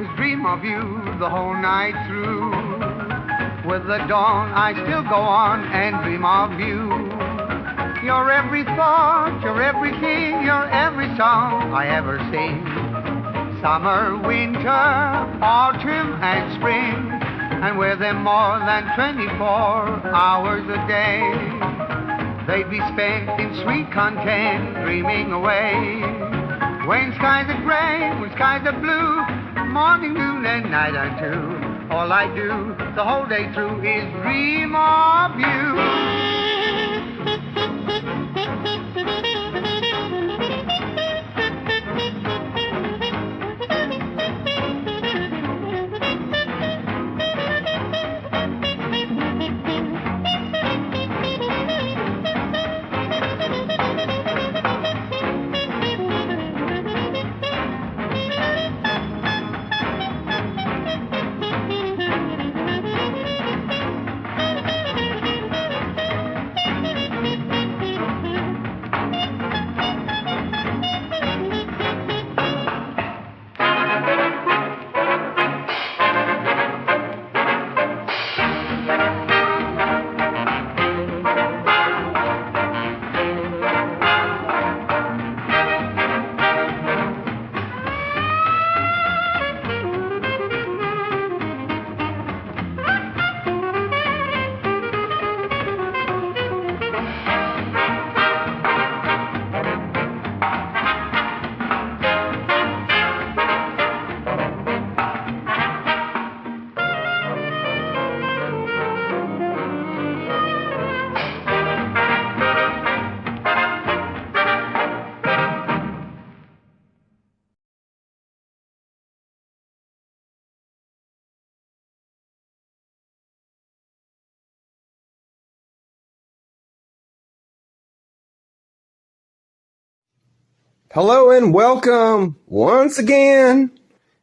is dream of you the whole night through. With the dawn, I still go on and dream of you. You're every thought, you're everything, you're every song I ever sing. Summer, winter, autumn, and spring, and with them more than 24 hours a day. They'd be spent in sweet content, dreaming away. When skies are gray, when skies are blue, morning, noon, and night unto, all I do the whole day through is dream of you. Hello and welcome once again,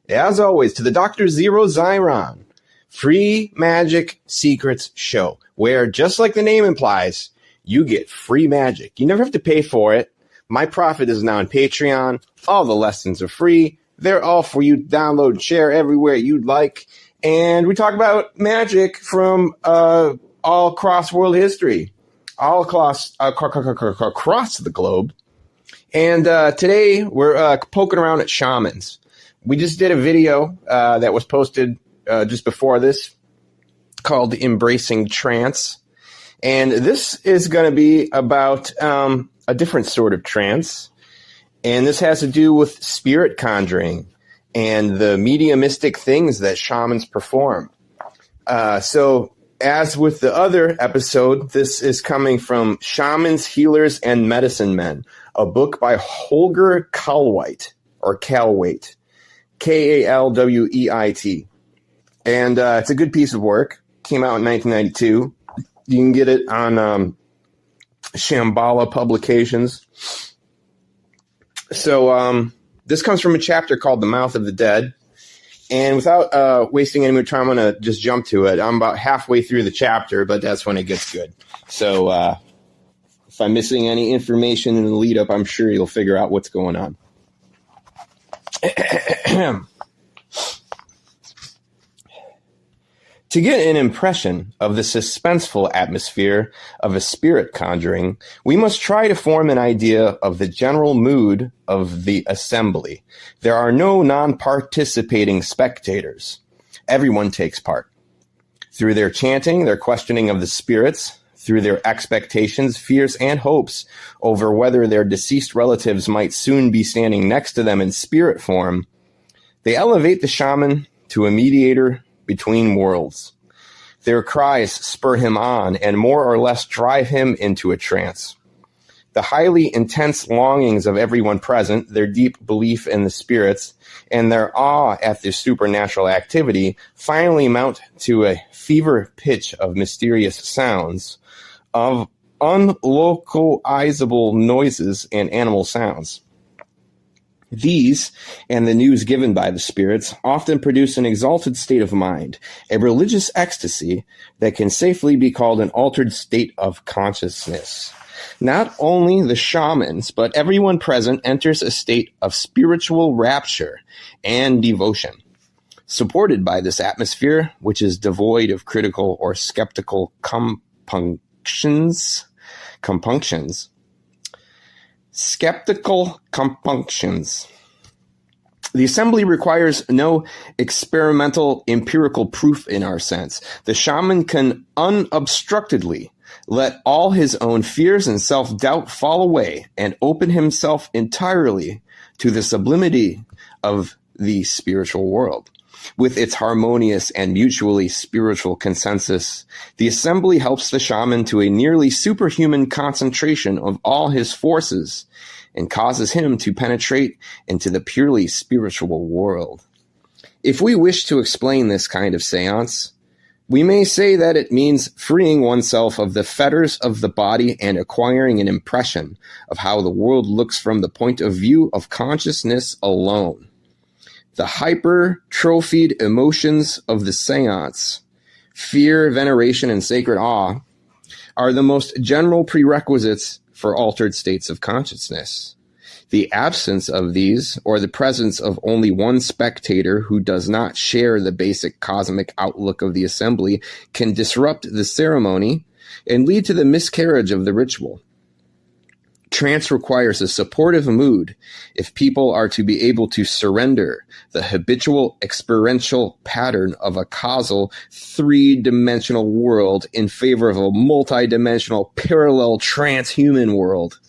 as always, to the Dr. Zeero Xiron Free Magic Secrets Show, where, just like the name implies, you get free magic. You never have to pay for it. My profit is now on Patreon. All the lessons are free. They're all for you to download and share everywhere you'd like. And we talk about magic from all across world history, all across the globe. And today we're poking around at shamans. We just did a video that was posted just before this called Embracing Trance. And this is going to be about a different sort of trance. And this has to do with spirit conjuring and the mediumistic things that shamans perform. So as with the other episode, this is coming from Shamans, Healers, and Medicine Men, a book by Holger Kalweit, or Kalweit, Kalweit. And it's a good piece of work. Came out in 1992. You can get it on Shambhala Publications. So this comes from a chapter called The Mouth of the Dead. And without wasting any more time, I'm going to just jump to it. I'm about halfway through the chapter, but that's when it gets good. So if I'm missing any information in the lead up, I'm sure you'll figure out what's going on. To get an impression of the suspenseful atmosphere of a spirit conjuring, we must try to form an idea of the general mood of the assembly. There are no non-participating spectators. Everyone takes part. Through their chanting, their questioning of the spirits, through their expectations, fears, and hopes over whether their deceased relatives might soon be standing next to them in spirit form, they elevate the shaman to a mediator between worlds. Their cries spur him on and more or less drive him into a trance. The highly intense longings of everyone present, their deep belief in the spirits, and their awe at their supernatural activity finally mount to a fever pitch of mysterious sounds, of unlocalizable noises and animal sounds. These, and the news given by the spirits, often produce an exalted state of mind, a religious ecstasy that can safely be called an altered state of consciousness. Not only the shamans, but everyone present enters a state of spiritual rapture and devotion. Supported by this atmosphere, which is devoid of critical or skeptical compunctions. The assembly requires no experimental empirical proof in our sense. The shaman can unobstructedly let all his own fears and self-doubt fall away and open himself entirely to the sublimity of the spiritual world. With its harmonious and mutually spiritual consensus, the assembly helps the shaman to a nearly superhuman concentration of all his forces and causes him to penetrate into the purely spiritual world. If we wish to explain this kind of seance, we may say that it means freeing oneself of the fetters of the body and acquiring an impression of how the world looks from the point of view of consciousness alone. The hypertrophied emotions of the seance, fear, veneration, and sacred awe, are the most general prerequisites for altered states of consciousness. The absence of these, or the presence of only one spectator who does not share the basic cosmic outlook of the assembly, can disrupt the ceremony and lead to the miscarriage of the ritual. Trance requires a supportive mood if people are to be able to surrender the habitual experiential pattern of a causal, three-dimensional world in favor of a multi-dimensional, parallel transhuman world.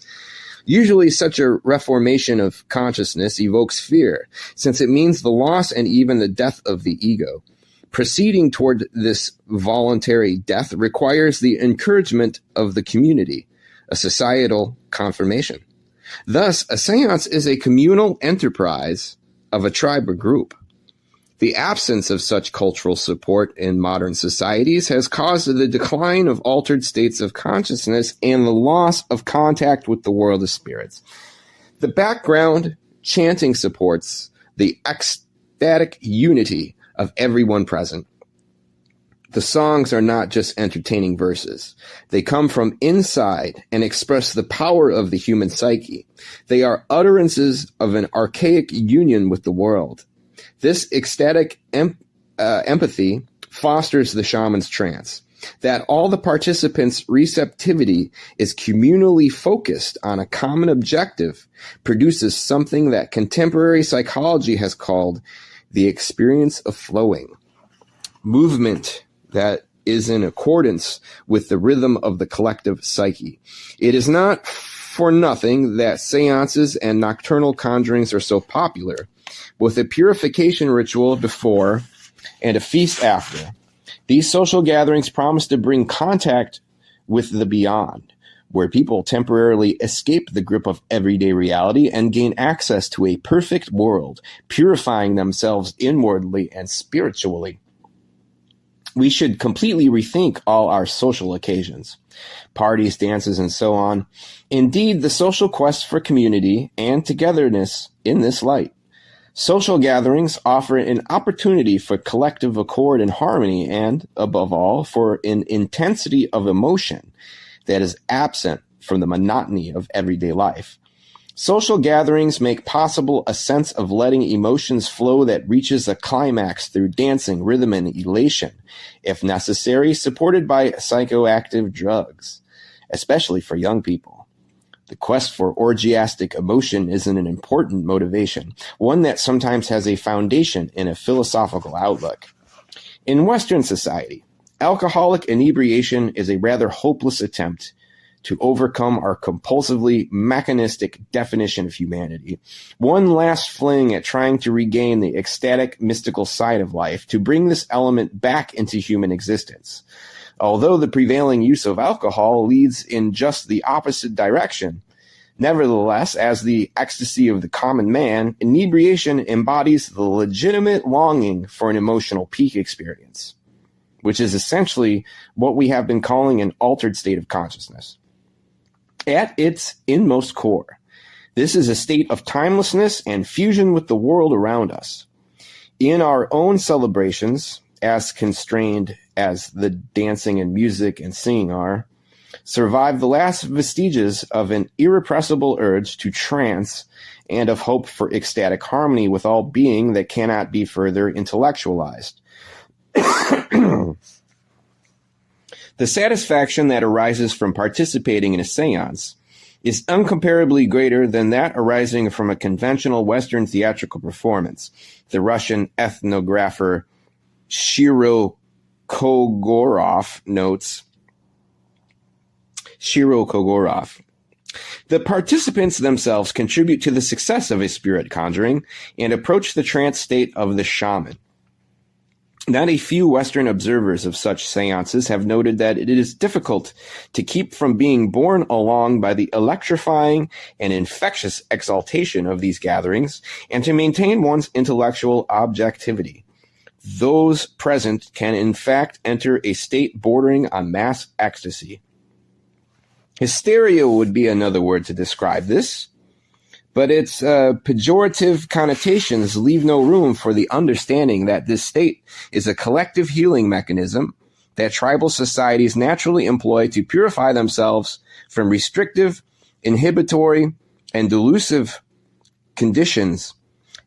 Usually such a reformation of consciousness evokes fear, since it means the loss and even the death of the ego. Proceeding toward this voluntary death requires the encouragement of the community, a societal confirmation. Thus, a seance is a communal enterprise of a tribe or group. The absence of such cultural support in modern societies has caused the decline of altered states of consciousness and the loss of contact with the world of spirits. The background chanting supports the ecstatic unity of everyone present. The songs are not just entertaining verses. They come from inside and express the power of the human psyche. They are utterances of an archaic union with the world. This ecstatic empathy fosters the shaman's trance. That all the participants' receptivity is communally focused on a common objective produces something that contemporary psychology has called the experience of flowing. Movement that is in accordance with the rhythm of the collective psyche. It is not for nothing that seances and nocturnal conjurings are so popular, with a purification ritual before and a feast after. These social gatherings promise to bring contact with the beyond, where people temporarily escape the grip of everyday reality and gain access to a perfect world, purifying themselves inwardly and spiritually. We should completely rethink all our social occasions, parties, dances, and so on. Indeed, the social quest for community and togetherness in this light. Social gatherings offer an opportunity for collective accord and harmony and, above all, for an intensity of emotion that is absent from the monotony of everyday life. Social gatherings make possible a sense of letting emotions flow that reaches a climax through dancing, rhythm, and elation, if necessary, supported by psychoactive drugs, especially for young people. The quest for orgiastic emotion is an important motivation, one that sometimes has a foundation in a philosophical outlook. In Western society, alcoholic inebriation is a rather hopeless attempt to overcome our compulsively mechanistic definition of humanity. One last fling at trying to regain the ecstatic, mystical side of life to bring this element back into human existence. Although the prevailing use of alcohol leads in just the opposite direction, nevertheless, as the ecstasy of the common man, inebriation embodies the legitimate longing for an emotional peak experience, which is essentially what we have been calling an altered state of consciousness. At its inmost core, this is a state of timelessness and fusion with the world around us. In our own celebrations, as constrained as the dancing and music and singing are, survive the last vestiges of an irrepressible urge to trance and of hope for ecstatic harmony with all being that cannot be further intellectualized. The satisfaction that arises from participating in a seance is incomparably greater than that arising from a conventional Western theatrical performance. The Russian ethnographer Zeero Xiron notes. The participants themselves contribute to the success of a spirit conjuring and approach the trance state of the shaman. Not a few Western observers of such seances have noted that it is difficult to keep from being borne along by the electrifying and infectious exaltation of these gatherings and to maintain one's intellectual objectivity. Those present can in fact enter a state bordering on mass ecstasy. Hysteria would be another word to describe this, but its pejorative connotations leave no room for the understanding that this state is a collective healing mechanism that tribal societies naturally employ to purify themselves from restrictive, inhibitory, and delusive conditions,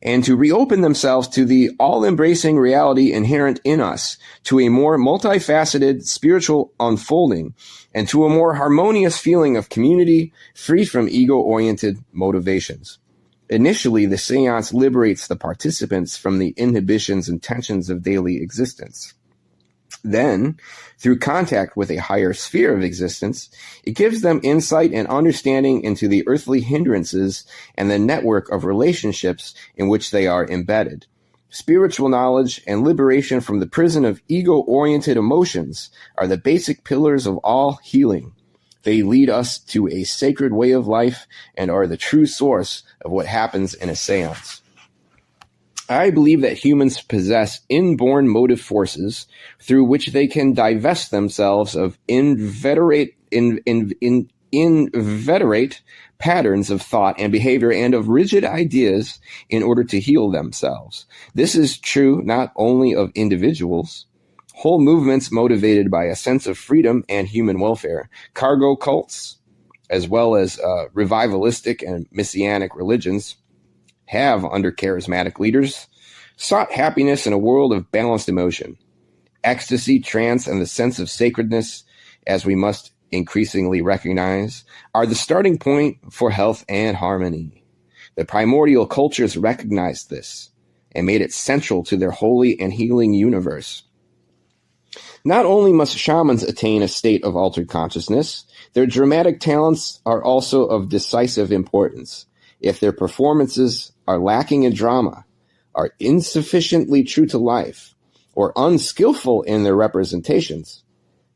and to reopen themselves to the all-embracing reality inherent in us, to a more multifaceted spiritual unfolding, and to a more harmonious feeling of community free from ego-oriented motivations. Initially, the seance liberates the participants from the inhibitions and tensions of daily existence. Then, through contact with a higher sphere of existence, it gives them insight and understanding into the earthly hindrances and the network of relationships in which they are embedded. Spiritual knowledge and liberation from the prison of ego-oriented emotions are the basic pillars of all healing. They lead us to a sacred way of life and are the true source of what happens in a seance. I believe that humans possess inborn motive forces through which they can divest themselves of inveterate patterns of thought and behavior and of rigid ideas in order to heal themselves. This is true not only of individuals, whole movements motivated by a sense of freedom and human welfare, cargo cults, as well as revivalistic and messianic religions, have, under charismatic leaders, sought happiness in a world of balanced emotion. Ecstasy, trance, and the sense of sacredness, as we must increasingly recognize, are the starting point for health and harmony. The primordial cultures recognized this and made it central to their holy and healing universe. Not only must shamans attain a state of altered consciousness, their dramatic talents are also of decisive importance. If their performances are lacking in drama, are insufficiently true to life, or unskillful in their representations,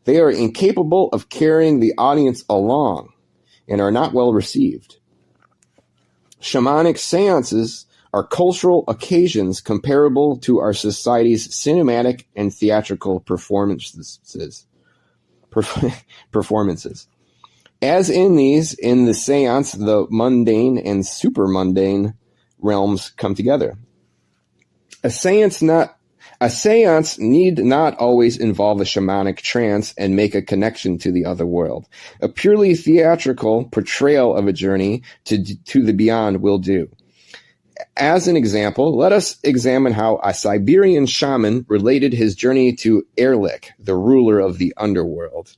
they are incapable of carrying the audience along and are not well received. Shamanic seances are cultural occasions comparable to our society's cinematic and theatrical performances. As in the seance, the mundane and supermundane realms come together. A seance need not always involve a shamanic trance and make a connection to the other world. A purely theatrical portrayal of a journey to the beyond will do. As an example, let us examine how a Siberian shaman related his journey to Erlik, the ruler of the underworld.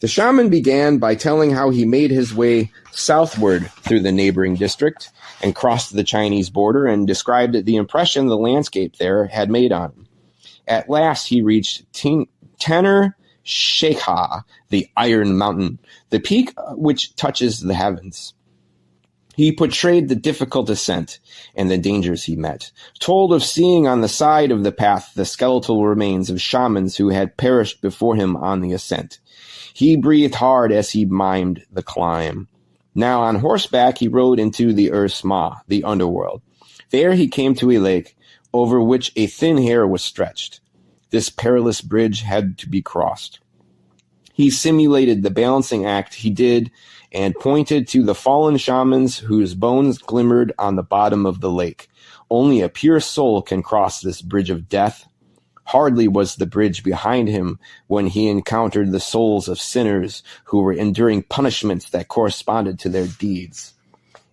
The shaman began by telling how he made his way southward through the neighboring district and crossed the Chinese border and described the impression the landscape there had made on him. At last he reached Taner Shekha, the Iron Mountain, the peak which touches the heavens. He portrayed the difficult ascent and the dangers he met, told of seeing on the side of the path the skeletal remains of shamans who had perished before him on the ascent. He breathed hard as he mimed the climb. Now on horseback he rode into the Ursma, the underworld. There he came to a lake over which a thin hair was stretched. This perilous bridge had to be crossed. He simulated the balancing act he did and pointed to the fallen shamans whose bones glimmered on the bottom of the lake. Only a pure soul can cross this bridge of death. Hardly was the bridge behind him when he encountered the souls of sinners who were enduring punishments that corresponded to their deeds.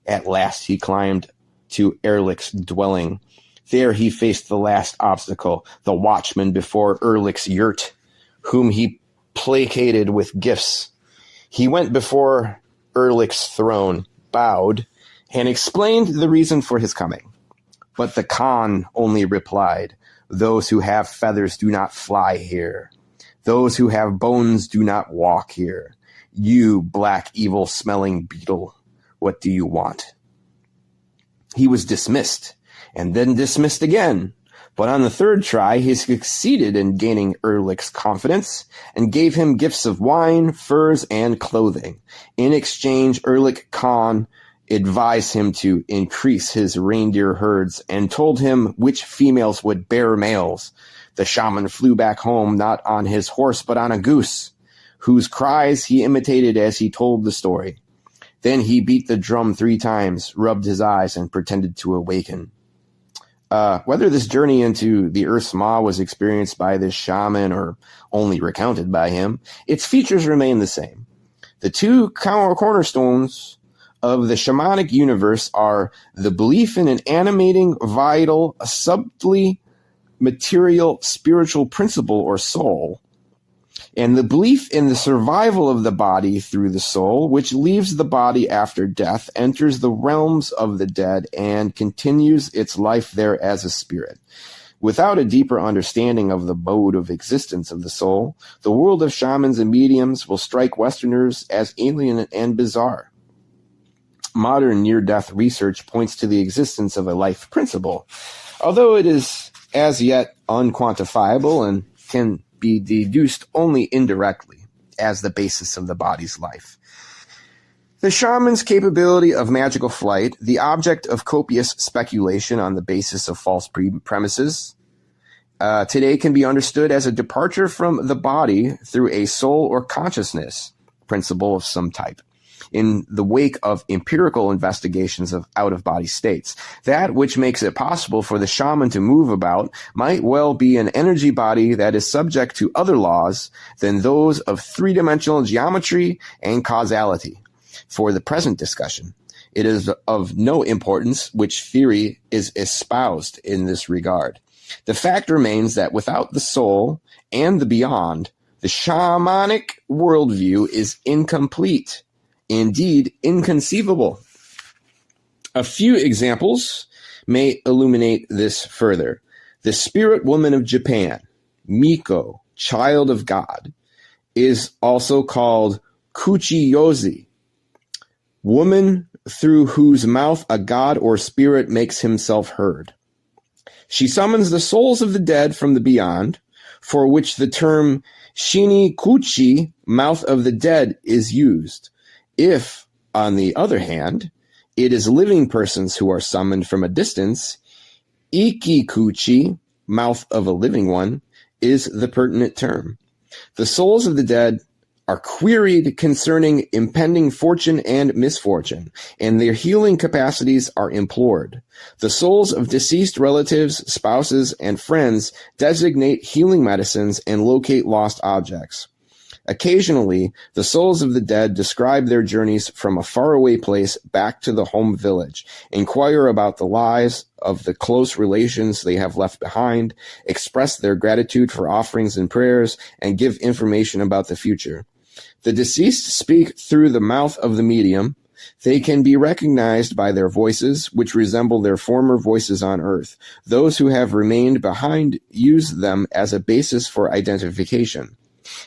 At last he climbed to Erlich's dwelling. There he faced the last obstacle, the watchman before Erlich's yurt, whom he placated with gifts. He went before Erlich's throne, bowed, and explained the reason for his coming. But the Khan only replied, "Those who have feathers do not fly here. Those who have bones do not walk here. You black, evil-smelling beetle, what do you want?" He was dismissed, and then dismissed again. But on the third try, he succeeded in gaining Erlich's confidence and gave him gifts of wine, furs, and clothing. In exchange, Erlich Khan advised him to increase his reindeer herds and told him which females would bear males. The shaman flew back home not on his horse but on a goose, whose cries he imitated as he told the story. Then he beat the drum 3 times, rubbed his eyes, and pretended to awaken. Whether this journey into the Earth's Maw was experienced by this shaman or only recounted by him, its features remain the same. The 2 cornerstones of the shamanic universe are the belief in an animating, vital, subtly material spiritual principle or soul, and the belief in the survival of the body through the soul, which leaves the body after death, enters the realms of the dead, and continues its life there as a spirit. Without a deeper understanding of the mode of existence of the soul, the world of shamans and mediums will strike Westerners as alien and bizarre. Modern near-death research points to the existence of a life principle, although it is as yet unquantifiable and can be deduced only indirectly as the basis of the body's life. The shaman's capability of magical flight, the object of copious speculation on the basis of false premises, today can be understood as a departure from the body through a soul or consciousness principle of some type. In the wake of empirical investigations of out-of-body states, that which makes it possible for the shaman to move about might well be an energy body that is subject to other laws than those of 3-dimensional geometry and causality. For the present discussion, it is of no importance which theory is espoused in this regard. The fact remains that without the soul and the beyond, the shamanic worldview is incomplete. Indeed, inconceivable. A few examples may illuminate this further. The spirit woman of Japan, Miko, child of God, is also called Kuchi-yoshi, woman through whose mouth a god or spirit makes himself heard. She summons the souls of the dead from the beyond, for which the term Shinikuchi, mouth of the dead, is used. If, on the other hand, it is living persons who are summoned from a distance, Ikikuchi, mouth of a living one, is the pertinent term. The souls of the dead are queried concerning impending fortune and misfortune, and their healing capacities are implored. The souls of deceased relatives, spouses, and friends designate healing medicines and locate lost objects. Occasionally, the souls of the dead describe their journeys from a faraway place back to the home village, inquire about the lives of the close relations they have left behind, express their gratitude for offerings and prayers, and give information about the future. The deceased speak through the mouth of the medium. They can be recognized by their voices, which resemble their former voices on earth. Those who have remained behind use them as a basis for identification.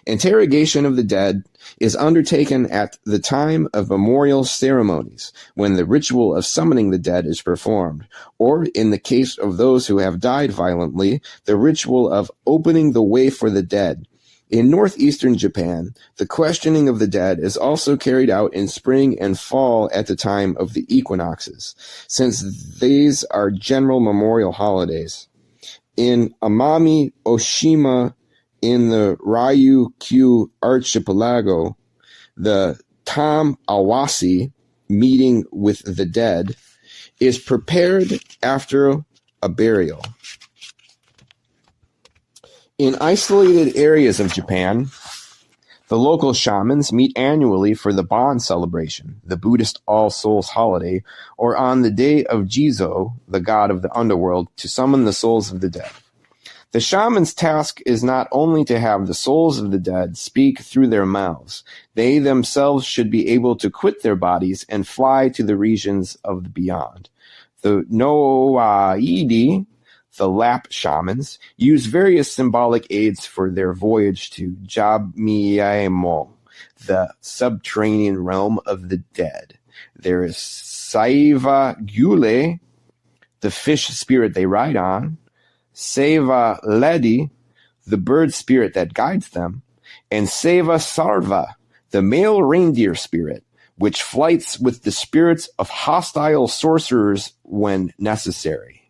Interrogation of the dead is undertaken at the time of memorial ceremonies, when the ritual of summoning the dead is performed, or in the case of those who have died violently, the ritual of opening the way for the dead. In northeastern Japan, the questioning of the dead is also carried out in spring and fall at the time of the equinoxes, since these are general memorial holidays. In Amami Oshima, in the Ryukyu archipelago, the Tam Awasi, meeting with the dead, is prepared after a burial. In isolated areas of Japan, the local shamans meet annually for the Bon celebration, the Buddhist All Souls holiday, or on the day of Jizo, the god of the underworld, to summon the souls of the dead. The shaman's task is not only to have the souls of the dead speak through their mouths, they themselves should be able to quit their bodies and fly to the regions of the beyond. The Noaidi, the Lap shamans, use various symbolic aids for their voyage to Jabmiemo, the subterranean realm of the dead. There is Saiva Gule, the fish spirit they ride on, Seva Ledi, the bird spirit that guides them, and Seva Sarva, the male reindeer spirit, which flights with the spirits of hostile sorcerers when necessary.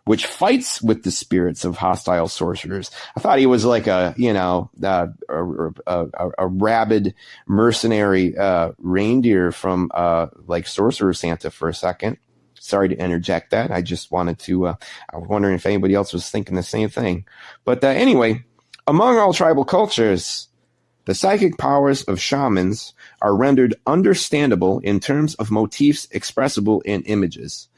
Which fights with the spirits of hostile sorcerers. I thought he was like a rabid mercenary reindeer from like Sorcerer Santa for a second. Sorry to interject that. I just wanted to, I was wondering if anybody else was thinking the same thing. But anyway, among all tribal cultures, the psychic powers of shamans are rendered understandable in terms of motifs expressible in images.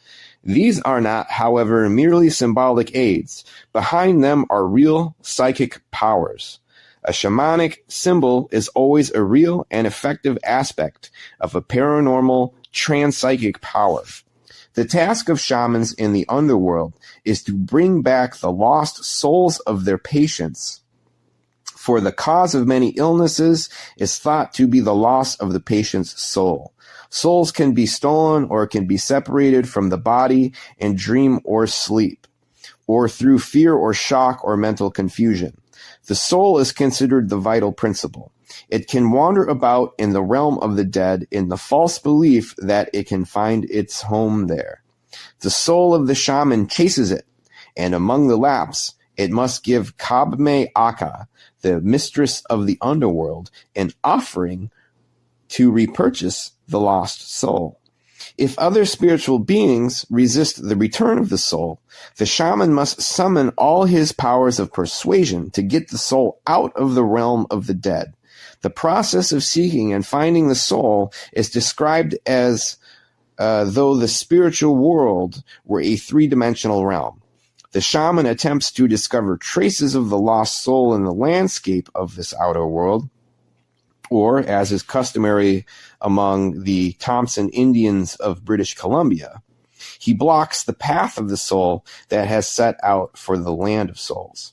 These are not, however, merely symbolic aids. Behind them are real psychic powers. A shamanic symbol is always a real and effective aspect of a paranormal transpsychic power. The task of shamans in the underworld is to bring back the lost souls of their patients. For the cause of many illnesses is thought to be the loss of the patient's soul. Souls can be stolen or can be separated from the body in dream or sleep, or through fear or shock or mental confusion. The soul is considered the vital principle. It can wander about in the realm of the dead in the false belief that it can find its home there. The soul of the shaman chases it, and among the Laps, it must give Kabme Aka, the mistress of the underworld, an offering to repurchase the lost soul. If other spiritual beings resist the return of the soul, the shaman must summon all his powers of persuasion to get the soul out of the realm of the dead. The process of seeking and finding the soul is described as though the spiritual world were a three-dimensional realm. The shaman attempts to discover traces of the lost soul in the landscape of this outer world, or, as is customary among the Thompson Indians of British Columbia, he blocks the path of the soul that has set out for the land of souls.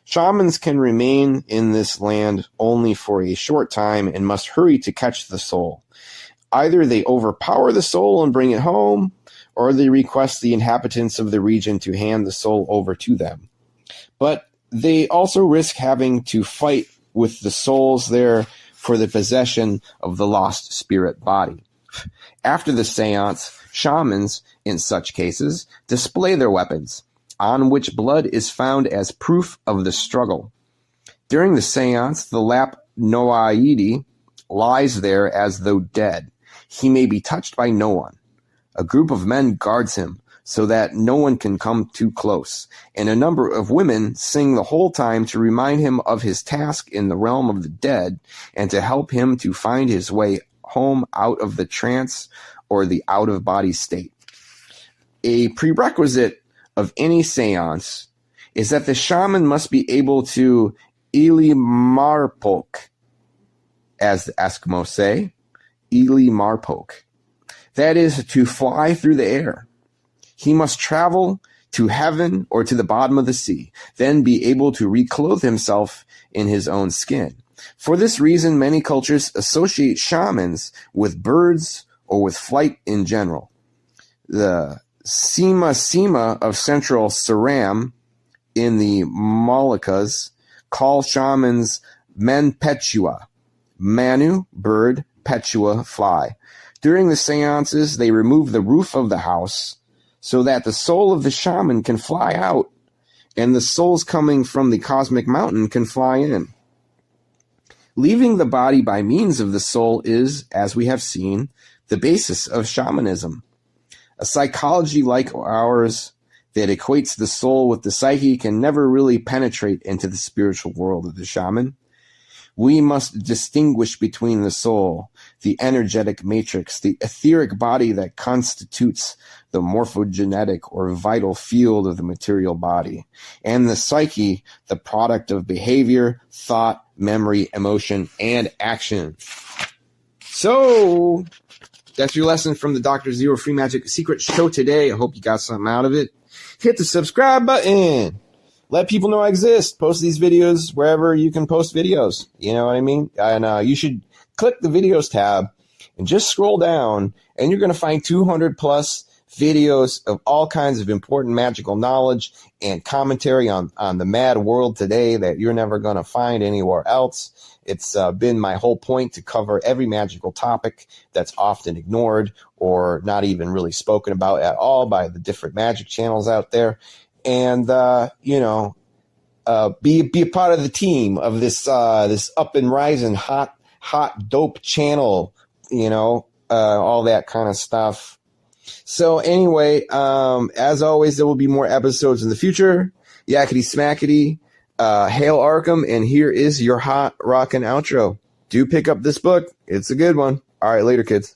Shamans can remain in this land only for a short time and must hurry to catch the soul. Either they overpower the soul and bring it home, or they request the inhabitants of the region to hand the soul over to them. But they also risk having to fight with the souls there for the possession of the lost spirit body. After the seance, shamans, in such cases, display their weapons, on which blood is found as proof of the struggle. During the seance, the Lap Noaidi lies there as though dead. He may be touched by no one. A group of men guards him so that no one can come too close, and a number of women sing the whole time to remind him of his task in the realm of the dead and to help him to find his way home out of the trance or the out-of-body state. A prerequisite of any seance is that the shaman must be able to Ilimarpok, as the Eskimos say, Ilimarpok. That is, to fly through the air. He must travel to heaven or to the bottom of the sea, then be able to reclothe himself in his own skin. For this reason, many cultures associate shamans with birds or with flight in general. The Sima of central Siram in the Moluccas call shamans Menpetua, Manu, bird, Petua, fly. During the seances, they remove the roof of the house so that the soul of the shaman can fly out and the souls coming from the cosmic mountain can fly in. Leaving the body by means of the soul is, as we have seen, the basis of shamanism. A psychology like ours, that equates the soul with the psyche can never really penetrate into the spiritual world of the shaman. We must distinguish between the soul, the energetic matrix, the etheric body that constitutes the morphogenetic or vital field of the material body, and the psyche, the product of behavior, thought, memory, emotion, and action. So, that's your lesson from the Dr. Zeero Free Magic Secret Show today. I hope you got something out of it. Hit the subscribe button. Let people know I exist. Post these videos wherever you can post videos. You know what I mean? And you should click the videos tab and just scroll down, and you're going to find 200 plus videos of all kinds of important magical knowledge and commentary on the mad world today that you're never going to find anywhere else. It's been my whole point to cover every magical topic that's often ignored or not even really spoken about at all by the different magic channels out there. And, be a part of the team of this up and rising hot dope channel, all that kind of stuff. So anyway, as always, there will be more episodes in the future. Yakety smackety. Hail Arkham, and here is your hot rockin' outro. Do pick up this book. It's a good one. All right, later, kids.